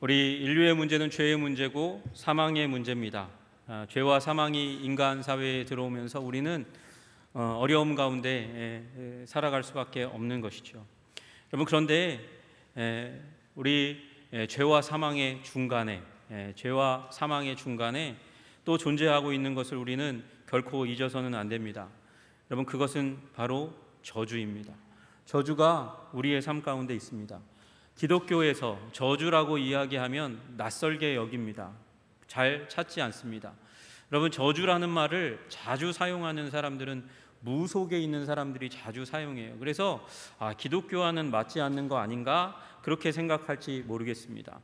우리 인류의 문제는 죄의 문제고 사망의 문제입니다. 죄와 사망이 인간 사회에 들어오면서 우리는 어려움 가운데 살아갈 수밖에 없는 것이죠. 여러분, 그런데 우리 죄와 사망의 중간에 또 존재하고 있는 것을 우리는 결코 잊어서는 안 됩니다. 여러분, 그것은 바로 저주입니다. 저주가 우리의 삶 가운데 있습니다. 기독교에서 저주라고 이야기하면 낯설게 여깁니다. 잘 찾지 않습니다. 여러분, 저주라는 말을 자주 사용하는 사람들은 무속에 있는 사람들이 자주 사용해요. 그래서 기독교와는 맞지 않는 거 아닌가 그렇게 생각할지 모르겠습니다.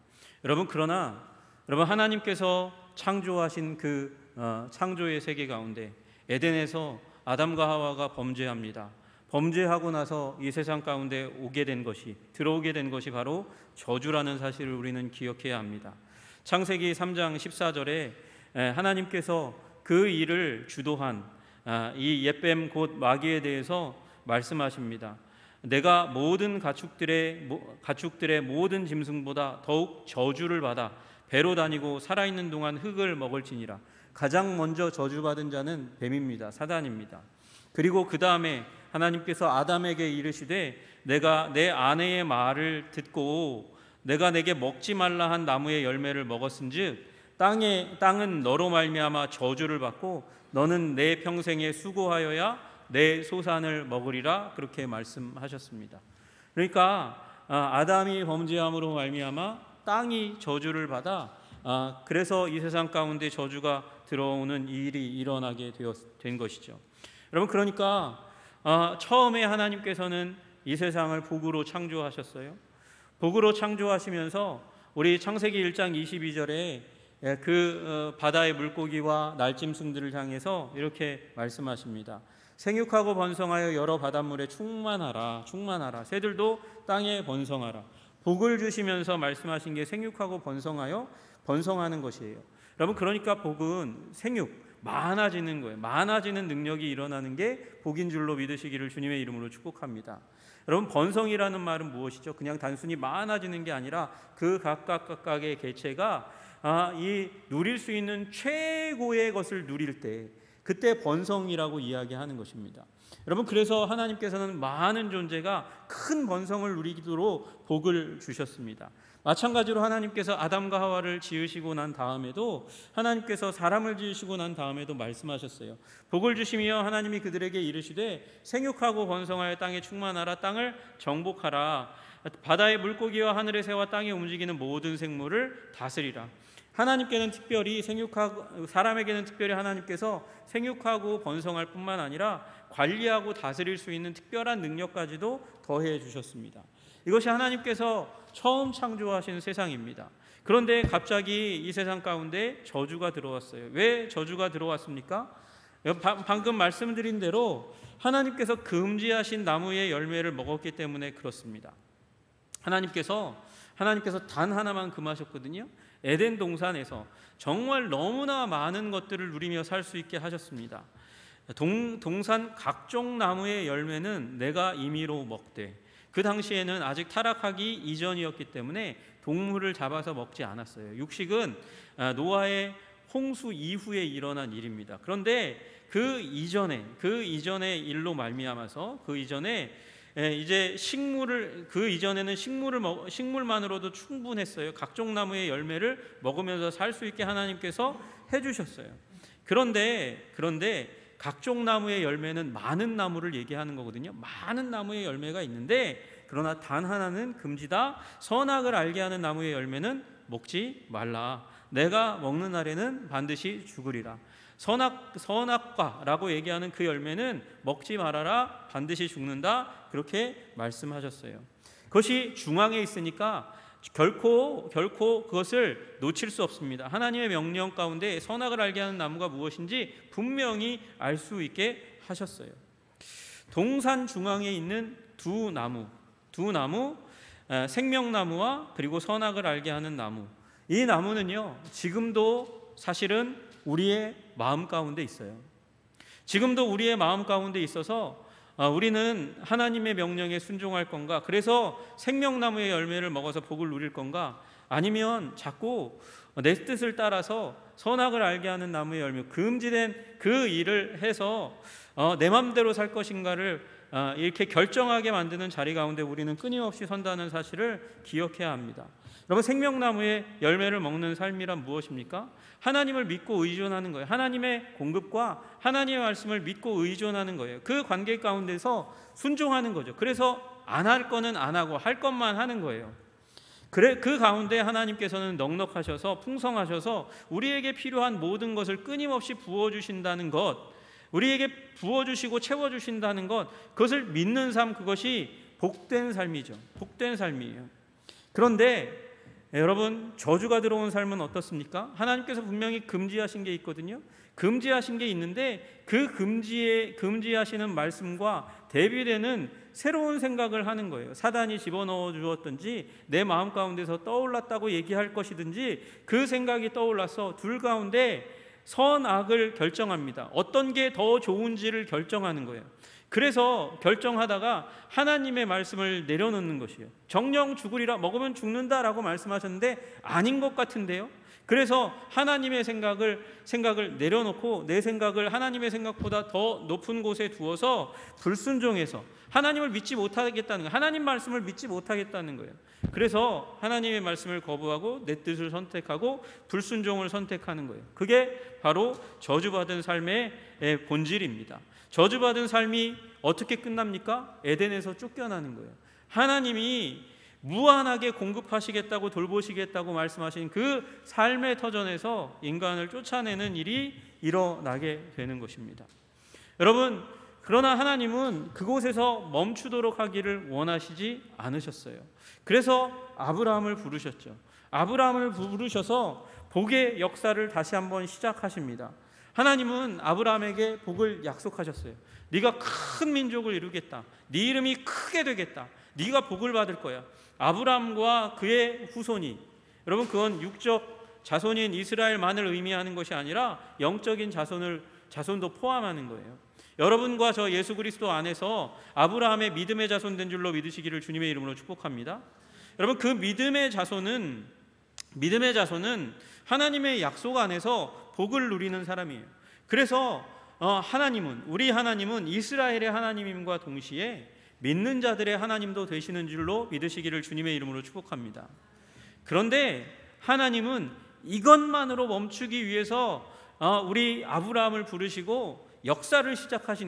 그러나 하나님께서 창조하신 그 창조의 세계 가운데 에덴에서 아담과 하와가 범죄합니다. 범죄하고 나서 이 세상 가운데 들어오게 된 것이 바로 저주라는 사실을 우리는 기억해야 합니다. 창세기 3장 14절에 하나님께서 그 일을 주도한 이 옅뱀 곧 마귀에 대해서 말씀하십니다. 내가 모든 가축들의 모든 짐승보다 더욱 저주를 받아 배로 다니고 살아있는 동안 흙을 먹을지니라. 가장 먼저 저주받은 자는 뱀입니다. 사단입니다. 그리고 그 다음에 하나님께서 아담에게 이르시되 내가 내 아내의 말을 듣고 내가 내게 먹지 말라 한 나무의 열매를 먹었은즉 땅은 너로 말미암아 저주를 받고 너는 내 평생에 수고하여야 내 소산을 먹으리라. 그렇게 말씀하셨습니다. 그러니까 아담이 범죄함으로 말미암아 땅이 저주를 받아 그래서 이 세상 가운데 저주가 들어오는 일이 일어나게 된 것이죠. 여러분, 그러니까 처음에 하나님께서는 이 세상을 복으로 창조하셨어요. 복으로 창조하시면서 우리 창세기 1장 22절에 그 바다의 물고기와 날짐승들을 향해서 이렇게 말씀하십니다. 생육하고 번성하여 여러 바닷물에 충만하라. 새들도 땅에 번성하라. 복을 주시면서 말씀하신 게 생육하고 번성하는 것이에요. 여러분, 그러니까 복은 많아지는 거예요. 많아지는 능력이 일어나는 게 복인 줄로 믿으시기를 주님의 이름으로 축복합니다. 여러분, 번성이라는 말은 무엇이죠? 그냥 단순히 많아지는 게 아니라 그 각각의 개체가 이 누릴 수 있는 최고의 것을 누릴 때 그때 번성이라고 이야기하는 것입니다. 여러분, 그래서 하나님께서는 많은 존재가 큰 번성을 누리도록 복을 주셨습니다. 마찬가지로 하나님께서 아담과 하와를 지으시고 난 다음에도 하나님께서 사람을 지으시고 난 다음에도 말씀하셨어요. 복을 주시며 하나님이 그들에게 이르시되 생육하고 번성하여 땅에 충만하라. 땅을 정복하라. 바다의 물고기와 하늘의 새와 땅에 움직이는 모든 생물을 다스리라. 하나님께는 특별히 사람에게는 특별히 하나님께서 생육하고 번성할 뿐만 아니라 관리하고 다스릴 수 있는 특별한 능력까지도 더해 주셨습니다. 이것이 하나님께서 처음 창조하신 세상입니다. 그런데 갑자기 이 세상 가운데 저주가 들어왔어요. 왜 저주가 들어왔습니까? 방금 말씀드린 대로 하나님께서 금지하신 나무의 열매를 먹었기 때문에 그렇습니다. 하나님께서 단 하나만 금하셨거든요. 에덴 동산에서 정말 너무나 많은 것들을 누리며 살 수 있게 하셨습니다. 동산 각종 나무의 열매는 내가 임의로 먹되, 그 당시에는 아직 타락하기 이전이었기 때문에 동물을 잡아서 먹지 않았어요. 육식은 노아의 홍수 이후에 일어난 일입니다. 그런데 그 이전의 일로 말미암아서 이제 이전에는 식물만으로도 충분했어요. 각종 나무의 열매를 먹으면서 살 수 있게 하나님께서 해주셨어요. 그런데 각종 나무의 열매는 많은 나무를 얘기하는 거거든요. 많은 나무의 열매가 있는데 그러나 단 하나는 금지다. 선악을 알게 하는 나무의 열매는 먹지 말라. 내가 먹는 날에는 반드시 죽으리라. 선악과라고 얘기하는 그 열매는 먹지 말아라. 반드시 죽는다. 그렇게 말씀하셨어요. 그것이 중앙에 있으니까 결코 그것을 놓칠 수 없습니다. 하나님의 명령 가운데 선악을 알게 하는 나무가 무엇인지 분명히 알 수 있게 하셨어요. 동산 중앙에 있는 두 나무, 생명나무와 그리고 선악을 알게 하는 나무. 이 나무는요, 지금도 사실은 우리의 마음 가운데 있어요. 지금도 우리의 마음 가운데 있어서 우리는 하나님의 명령에 순종할 건가? 그래서 생명나무의 열매를 먹어서 복을 누릴 건가? 아니면 자꾸 내 뜻을 따라서 선악을 알게 하는 나무의 열매, 금지된 그 일을 해서 내 맘대로 살 것인가를 이렇게 결정하게 만드는 자리 가운데 우리는 끊임없이 선다는 사실을 기억해야 합니다. 여러분, 생명나무의 열매를 먹는 삶이란 무엇입니까? 하나님을 믿고 의존하는 거예요. 하나님의 공급과 하나님의 말씀을 믿고 의존하는 거예요. 그 관계 가운데서 순종하는 거죠. 그래서 안 할 거는 안 하고 할 것만 하는 거예요. 그 가운데 하나님께서는 넉넉하셔서 풍성하셔서 우리에게 필요한 모든 것을 끊임없이 부어주신다는 것, 우리에게 부어주시고 채워주신다는 것, 그것을 믿는 삶, 그것이 복된 삶이죠. 복된 삶이에요. 그런데 여러분, 저주가 들어온 삶은 어떻습니까? 하나님께서 분명히 금지하신 게 있거든요. 금지하신 게 있는데 그 금지하시는 말씀과 대비되는 새로운 생각을 하는 거예요. 사단이 집어넣어 주었든지 내 마음 가운데서 떠올랐다고 얘기할 것이든지 그 생각이 떠올라서 둘 가운데 선악을 결정합니다. 어떤 게 더 좋은지를 결정하는 거예요. 그래서 결정하다가 하나님의 말씀을 내려놓는 것이에요. 정령 죽으리라, 먹으면 죽는다라고 말씀하셨는데 아닌 것 같은데요. 그래서 하나님의 생각을 내려놓고 내 생각을 하나님의 생각보다 더 높은 곳에 두어서 불순종해서 하나님을 믿지 못하겠다는 거예요. 하나님 말씀을 믿지 못하겠다는 거예요. 그래서 하나님의 말씀을 거부하고 내 뜻을 선택하고 불순종을 선택하는 거예요. 그게 바로 저주받은 삶의 본질입니다. 저주받은 삶이 어떻게 끝납니까? 에덴에서 쫓겨나는 거예요. 하나님이 무한하게 공급하시겠다고 돌보시겠다고 말씀하신 그 삶의 터전에서 인간을 쫓아내는 일이 일어나게 되는 것입니다. 여러분, 그러나 하나님은 그곳에서 멈추도록 하기를 원하시지 않으셨어요. 그래서 아브라함을 부르셨죠. 아브라함을 부르셔서 복의 역사를 다시 한번 시작하십니다. 하나님은 아브라함에게 복을 약속하셨어요. 네가 큰 민족을 이루겠다. 네 이름이 크게 되겠다. 네가 복을 받을 거야. 아브라함과 그의 후손이, 여러분, 그건 육적 자손인 이스라엘만을 의미하는 것이 아니라 영적인 자손도 포함하는 거예요. 여러분과 저 예수 그리스도 안에서 아브라함의 믿음의 자손 된 줄로 믿으시기를 주님의 이름으로 축복합니다. 여러분, 그 믿음의 자손은 하나님의 약속 안에서 복을 누리는 사람이에요. 그래서 우리 하나님은 이스라엘의 하나님임과 동시에 믿는 자들의 하나님도 되시는 줄로 믿으시기를 주님의 이름으로 축복합니다. 그런데 하나님은 이것만으로 멈추기 위해서 우리 아브라함을 부르시고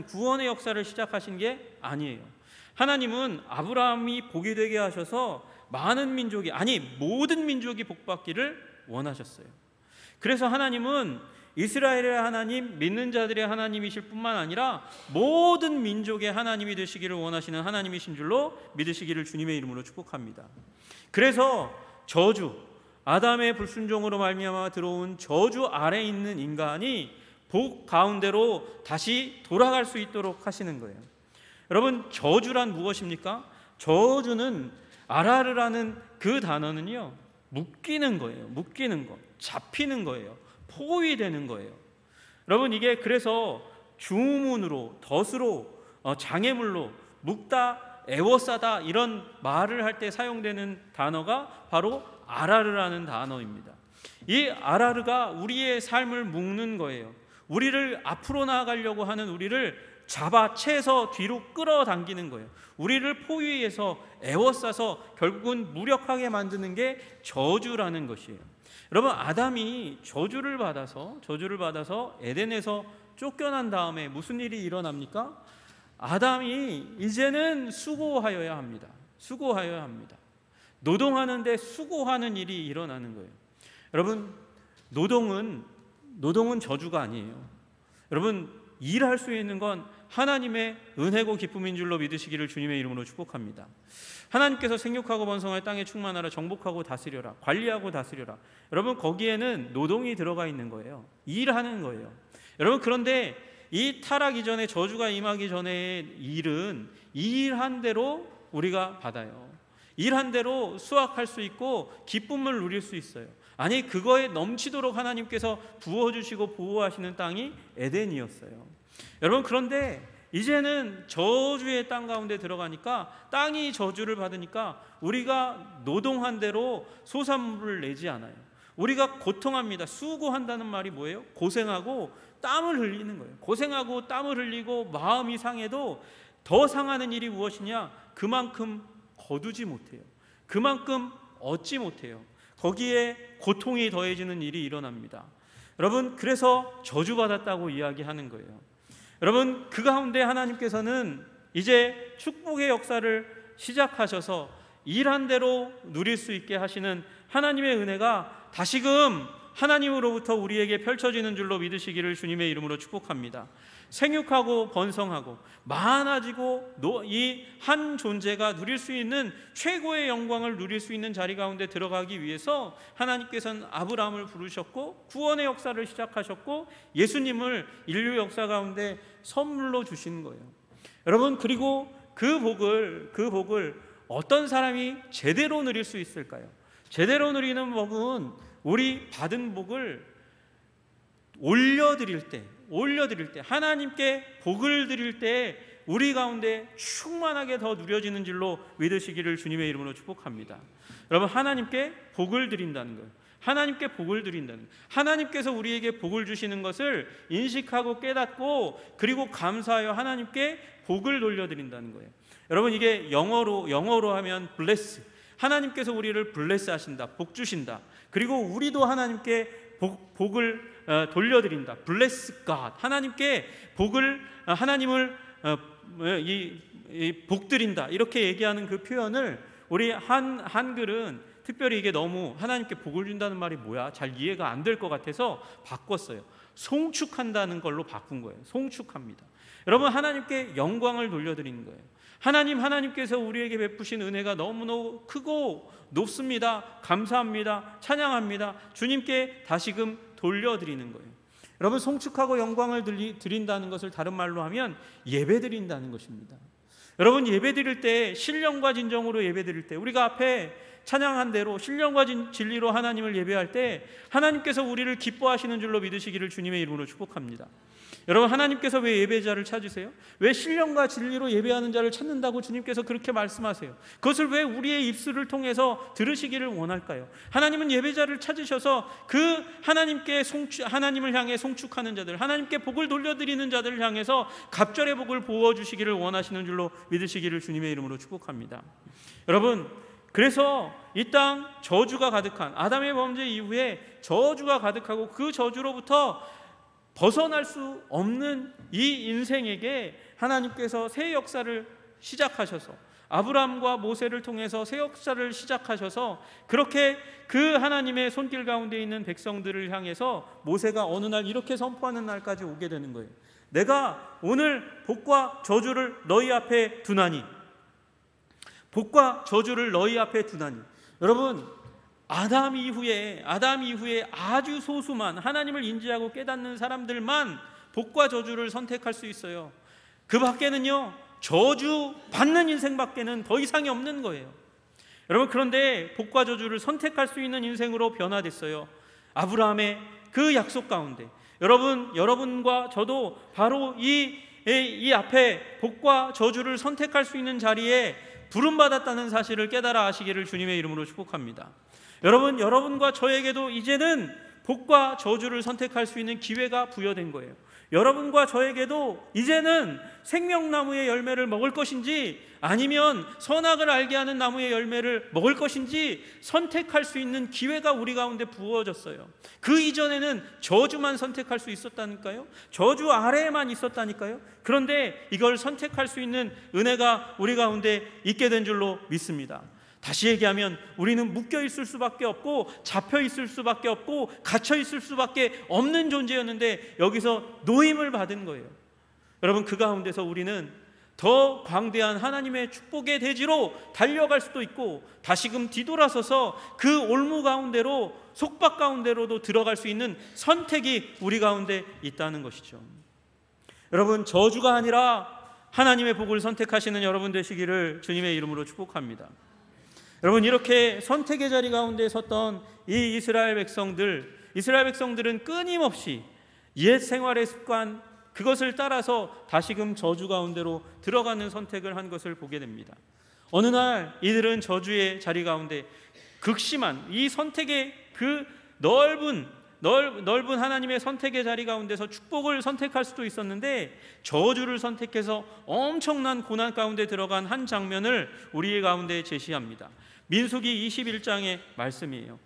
구원의 역사를 시작하신 게 아니에요. 하나님은 아브라함이 복이 되게 하셔서 모든 민족이 복받기를 원하셨어요. 그래서 하나님은 이스라엘의 하나님, 믿는 자들의 하나님이실 뿐만 아니라 모든 민족의 하나님이 되시기를 원하시는 하나님이신 줄로 믿으시기를 주님의 이름으로 축복합니다. 그래서 아담의 불순종으로 말미암아 들어온 저주 아래에 있는 인간이 복 가운데로 다시 돌아갈 수 있도록 하시는 거예요. 여러분, 저주란 무엇입니까? 저주는 아라르라는 그 단어는요, 묶이는 거예요. 묶이는 것, 잡히는 거예요. 포위되는 거예요. 여러분, 이게 그래서 주문으로, 덫으로, 장애물로 묶다, 애워싸다 이런 말을 할 때 사용되는 단어가 바로 아라르라는 단어입니다. 이 아라르가 우리의 삶을 묶는 거예요. 우리를 앞으로 나아가려고 하는 우리를 잡아채서 뒤로 끌어당기는 거예요. 우리를 포위해서 애워싸서 결국은 무력하게 만드는 게 저주라는 것이에요. 여러분, 아담이 저주를 받아서 에덴에서 쫓겨난 다음에 무슨 일이 일어납니까? 아담이 이제는 수고하여야 합니다. 노동하는데 수고하는 일이 일어나는 거예요. 여러분, 노동은 저주가 아니에요. 여러분, 일할 수 있는 건 하나님의 은혜고 기쁨인 줄로 믿으시기를 주님의 이름으로 축복합니다. 하나님께서 생육하고 번성하여 땅에 충만하라, 정복하고 다스려라, 관리하고 다스려라. 여러분, 거기에는 노동이 들어가 있는 거예요. 일하는 거예요. 여러분, 그런데 이 타락 이전에, 저주가 임하기 전의 일은 일한 대로 우리가 받아요. 일한 대로 수확할 수 있고 기쁨을 누릴 수 있어요. 아니, 그거에 넘치도록 하나님께서 부어주시고 보호하시는 땅이 에덴이었어요. 여러분, 그런데 이제는 저주의 땅 가운데 들어가니까, 땅이 저주를 받으니까 우리가 노동한 대로 소산물을 내지 않아요. 우리가 고통합니다. 수고한다는 말이 뭐예요? 고생하고 땀을 흘리는 거예요. 고생하고 땀을 흘리고 마음이 상해도 더 상하는 일이 무엇이냐? 그만큼 거두지 못해요. 그만큼 얻지 못해요. 거기에 고통이 더해지는 일이 일어납니다. 여러분, 그래서 저주받았다고 이야기하는 거예요. 여러분, 그 가운데 하나님께서는 이제 축복의 역사를 시작하셔서 일한 대로 누릴 수 있게 하시는 하나님의 은혜가 다시금 하나님으로부터 우리에게 펼쳐지는 줄로 믿으시기를 주님의 이름으로 축복합니다. 생육하고 번성하고 많아지고 이 한 존재가 누릴 수 있는 최고의 영광을 누릴 수 있는 자리 가운데 들어가기 위해서 하나님께서는 아브라함을 부르셨고 구원의 역사를 시작하셨고 예수님을 인류 역사 가운데 선물로 주신 거예요. 여러분, 그리고 그 복을 어떤 사람이 제대로 누릴 수 있을까요? 제대로 누리는 복은 우리 받은 복을 올려드릴 때, 하나님께 복을 드릴 때 우리 가운데 충만하게 더 누려지는 줄로 믿으시기를 주님의 이름으로 축복합니다. 여러분, 하나님께 복을 드린다는 거예요. 하나님께 복을 드린다는 거예요. 하나님께서 우리에게 복을 주시는 것을 인식하고 깨닫고 그리고 감사하여 하나님께 복을 돌려드린다는 거예요. 여러분, 이게 영어로 하면 bless, 하나님께서 우리를 bless 하신다, 복 주신다. 그리고 우리도 하나님께 복을 돌려드린다. bless God, 하나님께 하나님을 복 드린다, 이렇게 얘기하는 그 표현을 우리 한글은 특별히 이게 너무 하나님께 복을 준다는 말이 뭐야? 잘 이해가 안 될 것 같아서 바꿨어요. 송축한다는 걸로 바꾼 거예요. 송축합니다. 여러분, 하나님께 영광을 돌려드리는 거예요. 하나님께서 우리에게 베푸신 은혜가 너무너무 크고 높습니다. 감사합니다. 찬양합니다. 주님께 다시금 돌려드리는 거예요. 여러분, 송축하고 영광을 드린다는 것을 다른 말로 하면 예배 드린다는 것입니다. 여러분, 예배 드릴 때 신령과 진정으로 예배 드릴 때, 우리가 앞에 찬양한 대로 신령과 진리로 하나님을 예배할 때 하나님께서 우리를 기뻐하시는 줄로 믿으시기를 주님의 이름으로 축복합니다. 여러분, 하나님께서 왜 예배자를 찾으세요? 왜 신령과 진리로 예배하는 자를 찾는다고 주님께서 그렇게 말씀하세요? 그것을 왜 우리의 입술을 통해서 들으시기를 원할까요? 하나님은 예배자를 찾으셔서 그 하나님을 향해 송축하는 자들, 하나님께 복을 돌려드리는 자들을 향해서 갑절의 복을 부어주시기를 원하시는 줄로 믿으시기를 주님의 이름으로 축복합니다. 여러분, 그래서 이 땅 저주가 가득한 아담의 범죄 이후에 저주가 가득하고 그 저주로부터 벗어날 수 없는 이 인생에게 하나님께서 새 역사를 시작하셔서 아브라함과 모세를 통해서 새 역사를 시작하셔서 그렇게 그 하나님의 손길 가운데 있는 백성들을 향해서 모세가 어느 날 이렇게 선포하는 날까지 오게 되는 거예요. 내가 오늘 복과 저주를 너희 앞에 두나니, 복과 저주를 너희 앞에 두나니. 여러분, 아담 이후에 아주 소수만 하나님을 인지하고 깨닫는 사람들만 복과 저주를 선택할 수 있어요. 그 밖에는요, 저주 받는 인생밖에는 더 이상이 없는 거예요. 여러분, 그런데 복과 저주를 선택할 수 있는 인생으로 변화됐어요. 아브라함의 그 약속 가운데 여러분과 저도 바로 이 앞에 복과 저주를 선택할 수 있는 자리에 부름받았다는 사실을 깨달아 아시기를 주님의 이름으로 축복합니다. 여러분과 저에게도 이제는 복과 저주를 선택할 수 있는 기회가 부여된 거예요. 여러분과 저에게도 이제는 생명나무의 열매를 먹을 것인지 아니면 선악을 알게 하는 나무의 열매를 먹을 것인지 선택할 수 있는 기회가 우리 가운데 부어졌어요. 그 이전에는 저주만 선택할 수 있었다니까요. 저주 아래에만 있었다니까요. 그런데 이걸 선택할 수 있는 은혜가 우리 가운데 있게 된 줄로 믿습니다. 다시 얘기하면 우리는 묶여 있을 수밖에 없고 잡혀 있을 수밖에 없고 갇혀 있을 수밖에 없는 존재였는데 여기서 노임을 받은 거예요. 여러분, 그 가운데서 우리는 더 광대한 하나님의 축복의 대지로 달려갈 수도 있고 다시금 뒤돌아서서 그 올무 가운데로, 속박 가운데로도 들어갈 수 있는 선택이 우리 가운데 있다는 것이죠. 여러분, 저주가 아니라 하나님의 복을 선택하시는 여러분 되시기를 주님의 이름으로 축복합니다. 여러분, 이렇게 선택의 자리 가운데 섰던 이 이스라엘 백성들은 끊임없이 옛 생활의 습관, 그것을 따라서 다시금 저주 가운데로 들어가는 선택을 한 것을 보게 됩니다. 어느 날 이들은 저주의 자리 가운데 극심한 이 선택의 그 넓은 하나님의 선택의 자리 가운데서 축복을 선택할 수도 있었는데 저주를 선택해서 엄청난 고난 가운데 들어간 한 장면을 우리 가운데 제시합니다. 민수기 21장의 말씀이에요.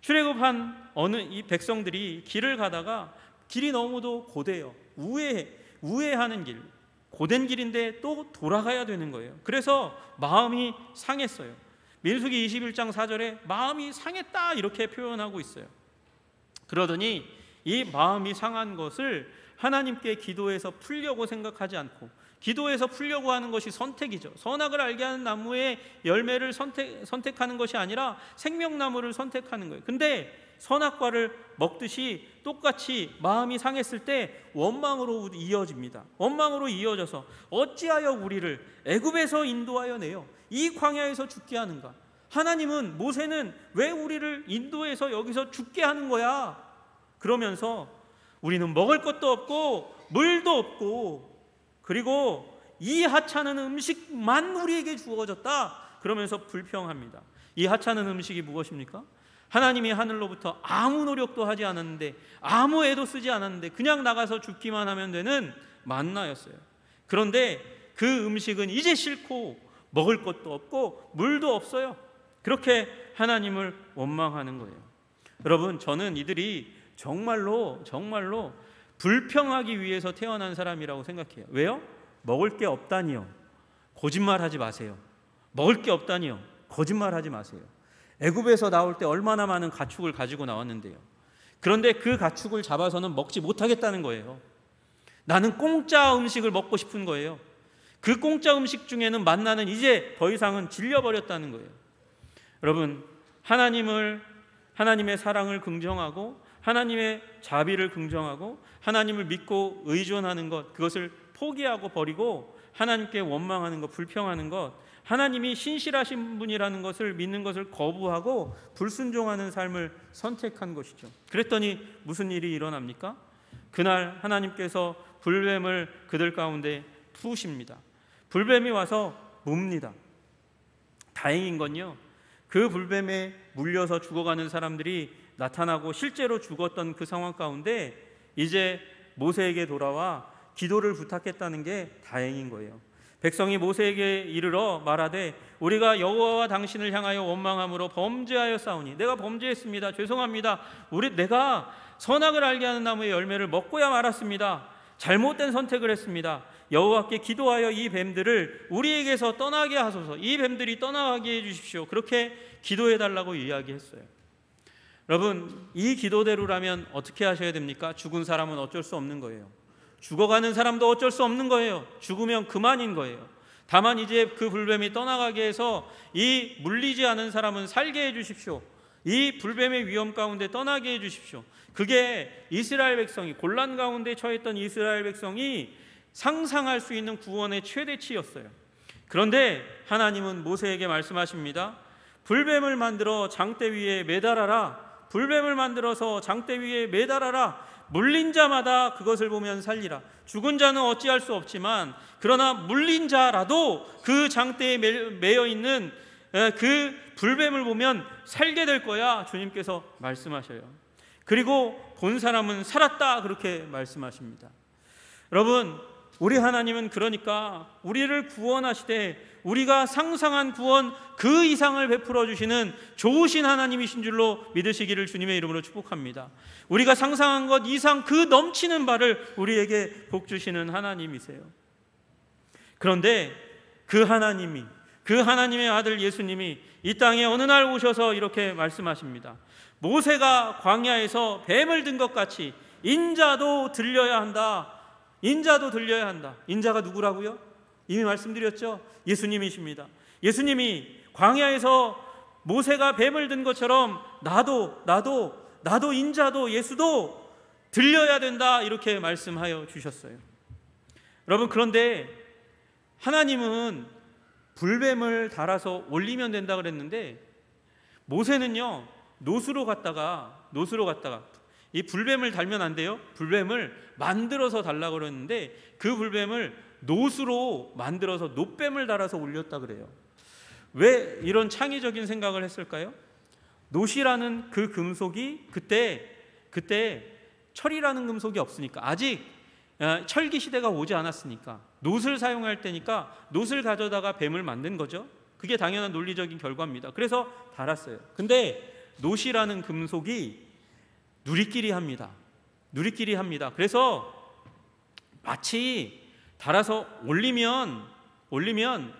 출애굽한 이 백성들이 길을 가다가 길이 너무도 고대요. 우회하는 길, 고된 길인데 또 돌아가야 되는 거예요. 그래서 마음이 상했어요. 민수기 21장 4절에 마음이 상했다 이렇게 표현하고 있어요. 그러더니 이 마음이 상한 것을 하나님께 기도해서 풀려고 생각하지 않고, 기도해서 풀려고 하는 것이 선택이죠. 선악을 알게 하는 나무의 열매를 선택하는 것이 아니라 생명나무를 선택하는 거예요. 근데 선악과를 먹듯이 똑같이 마음이 상했을 때 원망으로 이어집니다. 원망으로 이어져서 어찌하여 우리를 애굽에서 인도하여 내어 이 광야에서 죽게 하는가? 하나님은, 모세는 왜 우리를 인도해서 여기서 죽게 하는 거야? 그러면서 우리는 먹을 것도 없고 물도 없고 그리고 이 하찮은 음식만 우리에게 주어졌다. 그러면서 불평합니다. 이 하찮은 음식이 무엇입니까? 하나님이 하늘로부터 아무 노력도 하지 않았는데, 아무 애도 쓰지 않았는데 그냥 나가서 죽기만 하면 되는 만나였어요. 그런데 그 음식은 이제 싫고 먹을 것도 없고 물도 없어요. 그렇게 하나님을 원망하는 거예요. 여러분, 저는 이들이 정말로 불평하기 위해서 태어난 사람이라고 생각해요. 왜요? 먹을 게 없다니요. 거짓말하지 마세요. 먹을 게 없다니요. 거짓말하지 마세요. 애굽에서 나올 때 얼마나 많은 가축을 가지고 나왔는데요. 그런데 그 가축을 잡아서는 먹지 못하겠다는 거예요. 나는 공짜 음식을 먹고 싶은 거예요. 그 공짜 음식 중에는 만나는 이제 더 이상은 질려버렸다는 거예요. 여러분, 하나님의 사랑을 긍정하고 하나님의 자비를 긍정하고 하나님을 믿고 의존하는 것, 그것을 포기하고 버리고 하나님께 원망하는 것, 불평하는 것, 하나님이 신실하신 분이라는 것을 믿는 것을 거부하고 불순종하는 삶을 선택한 것이죠. 그랬더니 무슨 일이 일어납니까? 그날 하나님께서 불뱀을 그들 가운데 푸십니다. 불뱀이 와서 뭅니다. 다행인 건요, 그 불뱀에 물려서 죽어가는 사람들이 나타나고 실제로 죽었던 그 상황 가운데 이제 모세에게 돌아와 기도를 부탁했다는 게 다행인 거예요. 백성이 모세에게 이르러 말하되 우리가 여호와와 당신을 향하여 원망함으로 범죄하였사오니, 내가 범죄했습니다. 죄송합니다. 내가 선악을 알게 하는 나무의 열매를 먹고야 말았습니다. 잘못된 선택을 했습니다. 여호와께 기도하여 이 뱀들을 우리에게서 떠나게 하소서. 이 뱀들이 떠나가게 해주십시오. 그렇게 기도해달라고 이야기했어요. 여러분, 이 기도대로라면 어떻게 하셔야 됩니까? 죽은 사람은 어쩔 수 없는 거예요. 죽어가는 사람도 어쩔 수 없는 거예요. 죽으면 그만인 거예요. 다만 이제 그 불뱀이 떠나가게 해서 이 물리지 않은 사람은 살게 해주십시오. 이 불뱀의 위험 가운데 떠나게 해주십시오. 그게 이스라엘 백성이, 곤란 가운데 처했던 이스라엘 백성이 상상할 수 있는 구원의 최대치였어요. 그런데 하나님은 모세에게 말씀하십니다. 불뱀을 만들어 장대 위에 매달아라. 불뱀을 만들어서 장대 위에 매달아라. 물린 자마다 그것을 보면 살리라. 죽은 자는 어찌할 수 없지만 그러나 물린 자라도 그 장대에 매여 있는 그 불뱀을 보면 살게 될 거야. 주님께서 말씀하셔요. 그리고 본 사람은 살았다. 그렇게 말씀하십니다. 여러분, 우리 하나님은 그러니까 우리를 구원하시되 우리가 상상한 구원 그 이상을 베풀어 주시는 좋으신 하나님이신 줄로 믿으시기를 주님의 이름으로 축복합니다. 우리가 상상한 것 이상 그 넘치는 바를 우리에게 복 주시는 하나님이세요. 그런데 그 하나님의 아들 예수님이 이 땅에 어느 날 오셔서 이렇게 말씀하십니다. 모세가 광야에서 뱀을 든 것 같이 인자도 들려야 한다. 인자도 들려야 한다. 인자가 누구라고요? 이미 말씀드렸죠. 예수님이십니다. 예수님이 광야에서 모세가 뱀을 든 것처럼 나도 인자도 예수도 들려야 된다. 이렇게 말씀하여 주셨어요. 여러분, 그런데 하나님은 불뱀을 달아서 올리면 된다 그랬는데 모세는요 노수로 갔다가 이 불뱀을 달면 안 돼요. 불뱀을 만들어서 달라고 그랬는데 그 불뱀을 노수로 만들어서 놋뱀을 달아서 올렸다 그래요. 왜 이런 창의적인 생각을 했을까요? 놋이라는 그 금속이 그때 철이라는 금속이 없으니까, 아직 철기 시대가 오지 않았으니까 놋을 사용할 때니까 놋을 가져다가 뱀을 만든 거죠. 그게 당연한 논리적인 결과입니다. 그래서 달았어요. 근데 놋이라는 금속이 누리끼리 합니다. 그래서 마치 달아서 올리면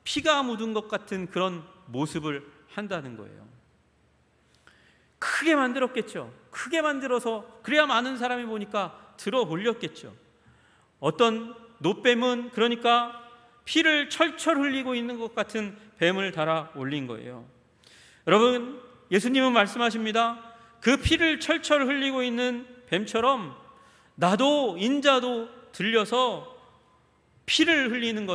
피가 묻은 것 같은 그런 모습을 한다는 거예요. 크게 만들었겠죠. 크게 만들어서 그래야 많은 사람이 보니까 들어 올렸겠죠. 어떤 놋뱀은 그러니까 피를 철철 흘리고 있는 것 같은 뱀을 달아 올린 거예요. 여러분, 예수님은 말씀하십니다. 그 피를 철철 흘리고 있는 뱀처럼 나도 인자도 들려서 피를 흘리는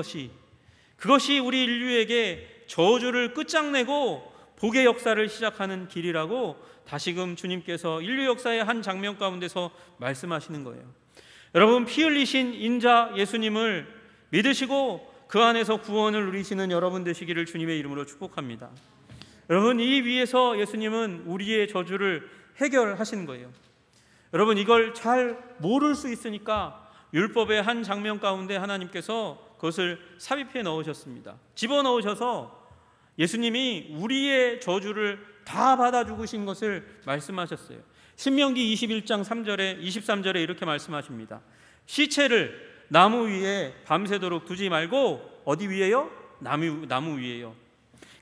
그것이 우리 인류에게 저주를 끝장내고 복의 역사를 시작하는 길이라고 다시금 주님께서 인류 역사의 한 장면 가운데서 말씀하시는 거예요. 여러분, 피 흘리신 인자 예수님을 믿으시고 그 안에서 구원을 누리시는 여러분 되시기를 주님의 이름으로 축복합니다. 여러분, 이 위에서 예수님은 우리의 저주를 해결하시는 거예요. 여러분, 이걸 잘 모를 수 있으니까 율법의 한 장면 가운데 하나님께서 그것을 삽입해 넣으셨습니다. 집어넣으셔서 예수님이 우리의 저주를 다 받아 죽으신 것을 말씀하셨어요. 신명기 21장 23절에 이렇게 말씀하십니다. 시체를 나무 위에 밤새도록 두지 말고 어디 위에요? 나무 위에요.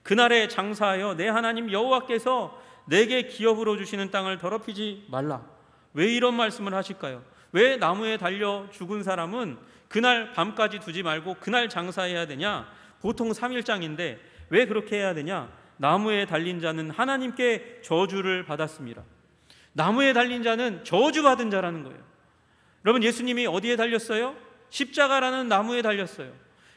그날에 장사하여 내 하나님 여호와께서 내게 기업으로 주시는 땅을 더럽히지 말라. 왜 이런 말씀을 하실까요? 왜 나무에 달려 죽은 사람은 그날 밤까지 두지 말고 그날 장사해야 되냐? 보통 3일장인데 왜 그렇게 해야 되냐? 나무에 달린 자는 하나님께 저주를 받았습니다. 나무에 달린 자는 저주받은 자라는 거예요. 여러분, 예수님이 어디에 달렸어요? 십자가라는 나무에 달렸어요.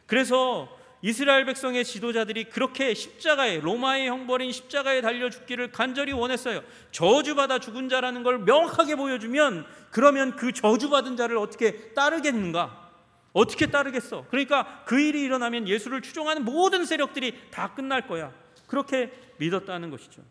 그래서 이스라엘 백성의 지도자들이 그렇게 십자가에, 로마의 형벌인 십자가에 달려 죽기를 간절히 원했어요. 저주받아 죽은 자라는 걸 명확하게 보여주면 그러면 그 저주받은 자를 어떻게 따르겠는가? 어떻게 따르겠어? 그러니까 그 일이 일어나면 예수를 추종하는 모든 세력들이 다 끝날 거야. 그렇게 믿었다는 것이죠.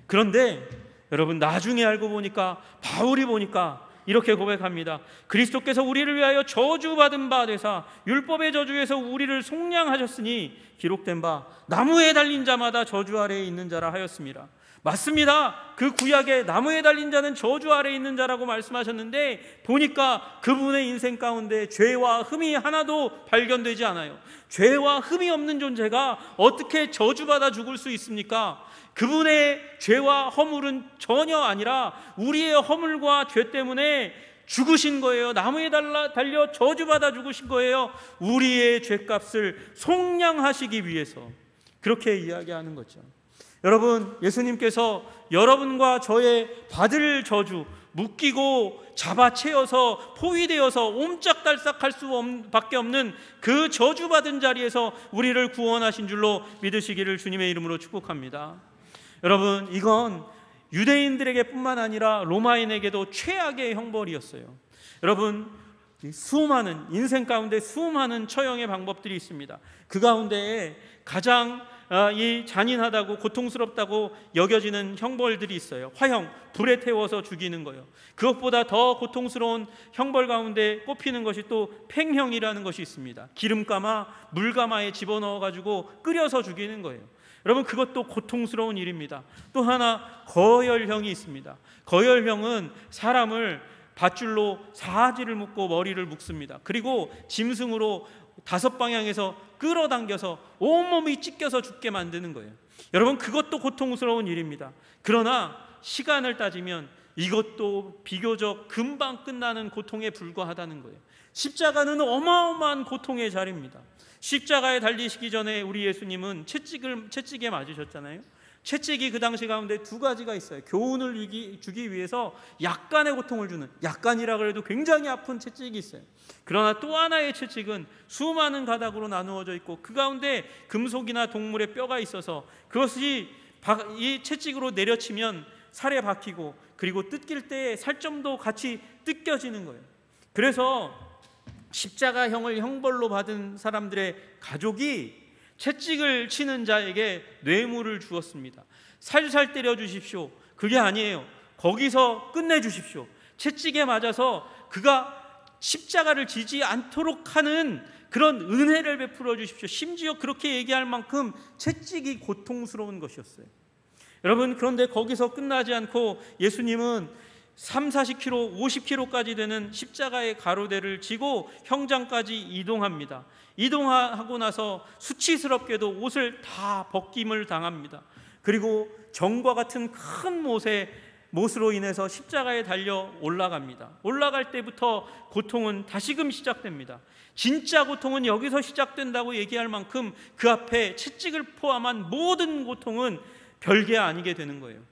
그런데 여러분, 나중에 알고 보니까 바울이 보니까 이렇게 고백합니다. 그리스도께서 우리를 위하여 저주받은 바 되사 율법의 저주에서 우리를 속량하셨으니 기록된 바 나무에 달린 자마다 저주 아래에 있는 자라 하였습니다. 맞습니다. 그 구약에 나무에 달린 자는 저주 아래에 있는 자라고 말씀하셨는데 보니까 그분의 인생 가운데 죄와 흠이 하나도 발견되지 않아요. 죄와 흠이 없는 존재가 어떻게 저주받아 죽을 수 있습니까? 그분의 죄와 허물은 전혀 아니라 우리의 허물과 죄 때문에 죽으신 거예요. 나무에 달려 저주받아 죽으신 거예요. 우리의 죄값을 속량하시기 위해서 그렇게 이야기하는 거죠. 여러분, 예수님께서 여러분과 저의 받을 저주, 묶이고 잡아채어서 포위되어서 옴짝달싹할 수밖에 없는 그 저주받은 자리에서 우리를 구원하신 줄로 믿으시기를 주님의 이름으로 축복합니다. 여러분, 이건 유대인들에게 뿐만 아니라 로마인에게도 최악의 형벌이었어요. 여러분, 수많은 인생 가운데 수많은 처형의 방법들이 있습니다. 그 가운데 가장 이 잔인하다고 고통스럽다고 여겨지는 형벌들이 있어요. 화형, 불에 태워서 죽이는 거예요. 그것보다 더 고통스러운 형벌 가운데 꼽히는 것이 또 팽형이라는 것이 있습니다. 기름가마, 물가마에 집어넣어가지고 끓여서 죽이는 거예요. 여러분, 그것도 고통스러운 일입니다. 또 하나 거열형이 있습니다. 거열형은 사람을 밧줄로 사지를 묶고 머리를 묶습니다. 그리고 짐승으로 5방향에서 끌어당겨서 온몸이 찢겨서 죽게 만드는 거예요. 여러분, 그것도 고통스러운 일입니다. 그러나 시간을 따지면 이것도 비교적 금방 끝나는 고통에 불과하다는 거예요. 십자가는 어마어마한 고통의 자리입니다. 십자가에 달리시기 전에 우리 예수님은 채찍에 맞으셨잖아요. 채찍이 그 당시 가운데 2가지가 있어요. 교훈을 주기 위해서 약간의 고통을 주는, 약간이라 그래도 굉장히 아픈 채찍이 있어요. 그러나 또 하나의 채찍은 수많은 가닥으로 나누어져 있고 그 가운데 금속이나 동물의 뼈가 있어서 그것이 이 채찍으로 내려치면 살에 박히고 그리고 뜯길 때 살점도 같이 뜯겨지는 거예요. 그래서 십자가형을 형벌로 받은 사람들의 가족이 채찍을 치는 자에게 뇌물을 주었습니다. 살살 때려 주십시오. 그게 아니에요. 거기서 끝내 주십시오. 채찍에 맞아서 그가 십자가를 지지 않도록 하는 그런 은혜를 베풀어 주십시오. 심지어 그렇게 얘기할 만큼 채찍이 고통스러운 것이었어요. 여러분, 그런데 거기서 끝나지 않고 예수님은 30-40km, 50km까지 되는 십자가의 가로대를 지고 형장까지 이동합니다. 이동하고 나서 수치스럽게도 옷을 다 벗김을 당합니다. 그리고 정과 같은 큰 못으로 인해서 십자가에 달려 올라갑니다. 올라갈 때부터 고통은 다시금 시작됩니다. 진짜 고통은 여기서 시작된다고 얘기할 만큼 그 앞에 채찍을 포함한 모든 고통은 별게 아니게 되는 거예요.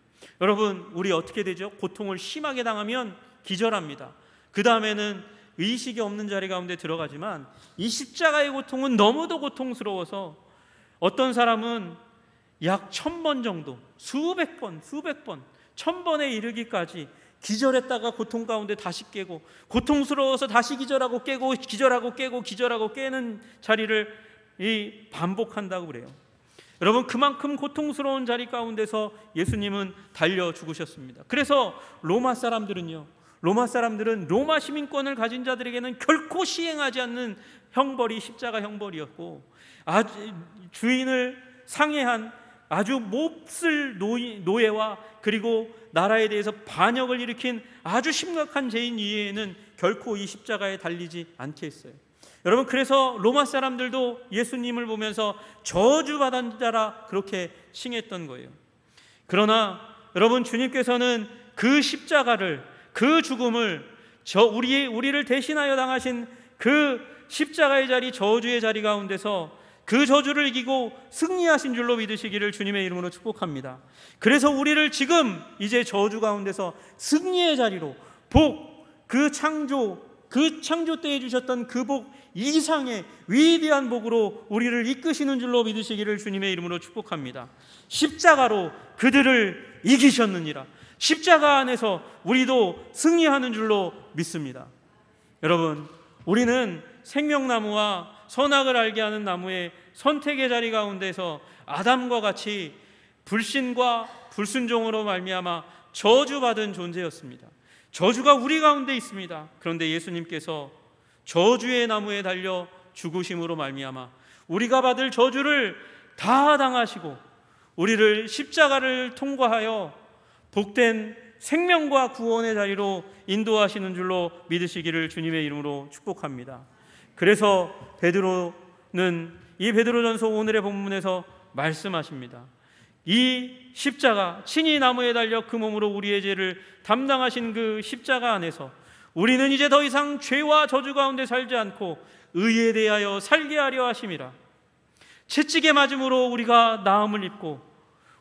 여러분, 우리 어떻게 되죠? 고통을 심하게 당하면 기절합니다. 그 다음에는 의식이 없는 자리 가운데 들어가지만 이 십자가의 고통은 너무도 고통스러워서 어떤 사람은 약 1000번 정도, 수백 번, 1000번에 이르기까지 기절했다가 고통 가운데 다시 깨고, 고통스러워서 다시 기절하고 깨고, 기절하고 깨고, 기절하고 깨는 자리를 반복한다고 그래요. 여러분, 그만큼 고통스러운 자리 가운데서 예수님은 달려 죽으셨습니다. 그래서 로마 사람들은 로마 시민권을 가진 자들에게는 결코 시행하지 않는 형벌이 십자가 형벌이었고, 주인을 상해한 아주 몹쓸 노예와 그리고 나라에 대해서 반역을 일으킨 아주 심각한 죄인 이외에는 결코 이 십자가에 달리지 않게 했어요. 여러분, 그래서 로마 사람들도 예수님을 보면서 저주받은 자라 그렇게 칭했던 거예요. 그러나 여러분, 주님께서는 그 십자가를, 그 죽음을, 우리를 대신하여 당하신 그 십자가의 자리, 저주의 자리 가운데서 그 저주를 이기고 승리하신 줄로 믿으시기를 주님의 이름으로 축복합니다. 그래서 우리를 지금 이제 저주 가운데서 승리의 자리로, 그 창조 때에 주셨던 그 복 이상의 위대한 복으로 우리를 이끄시는 줄로 믿으시기를 주님의 이름으로 축복합니다. 십자가로 그들을 이기셨느니라. 십자가 안에서 우리도 승리하는 줄로 믿습니다. 여러분, 우리는 생명나무와 선악을 알게 하는 나무의 선택의 자리 가운데서 아담과 같이 불신과 불순종으로 말미암아 저주받은 존재였습니다. 저주가 우리 가운데 있습니다. 그런데 예수님께서 저주의 나무에 달려 죽으심으로 말미암아 우리가 받을 저주를 다 당하시고 우리를 십자가를 통과하여 복된 생명과 구원의 자리로 인도하시는 줄로 믿으시기를 주님의 이름으로 축복합니다. 그래서 베드로는 이 베드로전서 오늘의 본문에서 말씀하십니다. 이 십자가, 친히 나무에 달려 그 몸으로 우리의 죄를 담당하신 그 십자가 안에서 우리는 이제 더 이상 죄와 저주 가운데 살지 않고 의에 대하여 살게 하려 하심이라. 채찍에 맞음으로 우리가 나음을 입고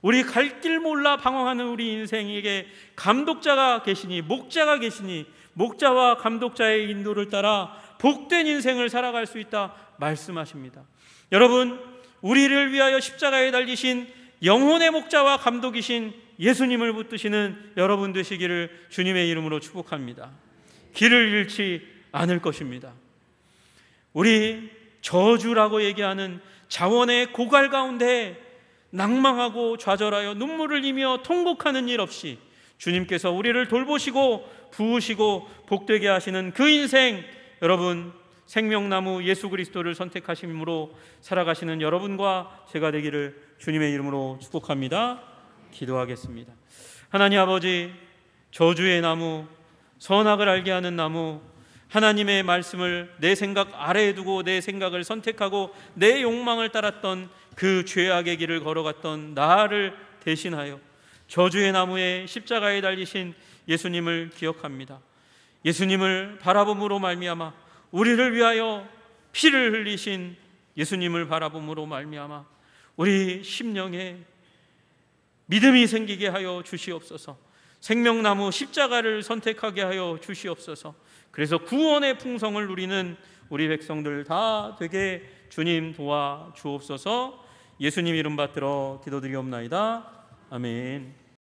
우리 갈 길 몰라 방황하는 우리 인생에게 감독자가 계시니, 목자가 계시니 목자와 감독자의 인도를 따라 복된 인생을 살아갈 수 있다 말씀하십니다. 여러분, 우리를 위하여 십자가에 달리신 영혼의 목자와 감독이신 예수님을 붙드시는 여러분 되시기를 주님의 이름으로 축복합니다. 길을 잃지 않을 것입니다. 우리 저주라고 얘기하는 자원의 고갈 가운데 낭망하고 좌절하여 눈물을 흘리며 통곡하는 일 없이 주님께서 우리를 돌보시고 부으시고 복되게 하시는 그 인생, 여러분 생명나무 예수 그리스도를 선택하심으로 살아가시는 여러분과 제가 되기를 주님의 이름으로 축복합니다. 기도하겠습니다. 하나님 아버지, 저주의 나무, 선악을 알게 하는 나무, 하나님의 말씀을 내 생각 아래에 두고 내 생각을 선택하고 내 욕망을 따랐던 그 죄악의 길을 걸어갔던 나를 대신하여 저주의 나무에 십자가에 달리신 예수님을 기억합니다. 예수님을 바라봄으로 말미암아 우리를 위하여 피를 흘리신 예수님을 바라봄으로 말미암아 우리 심령에 믿음이 생기게 하여 주시옵소서. 생명나무 십자가를 선택하게 하여 주시옵소서. 그래서 구원의 풍성을 누리는 우리 백성들 다 되게 주님 도와 주옵소서. 예수님 이름 받들어 기도드리옵나이다. 아멘.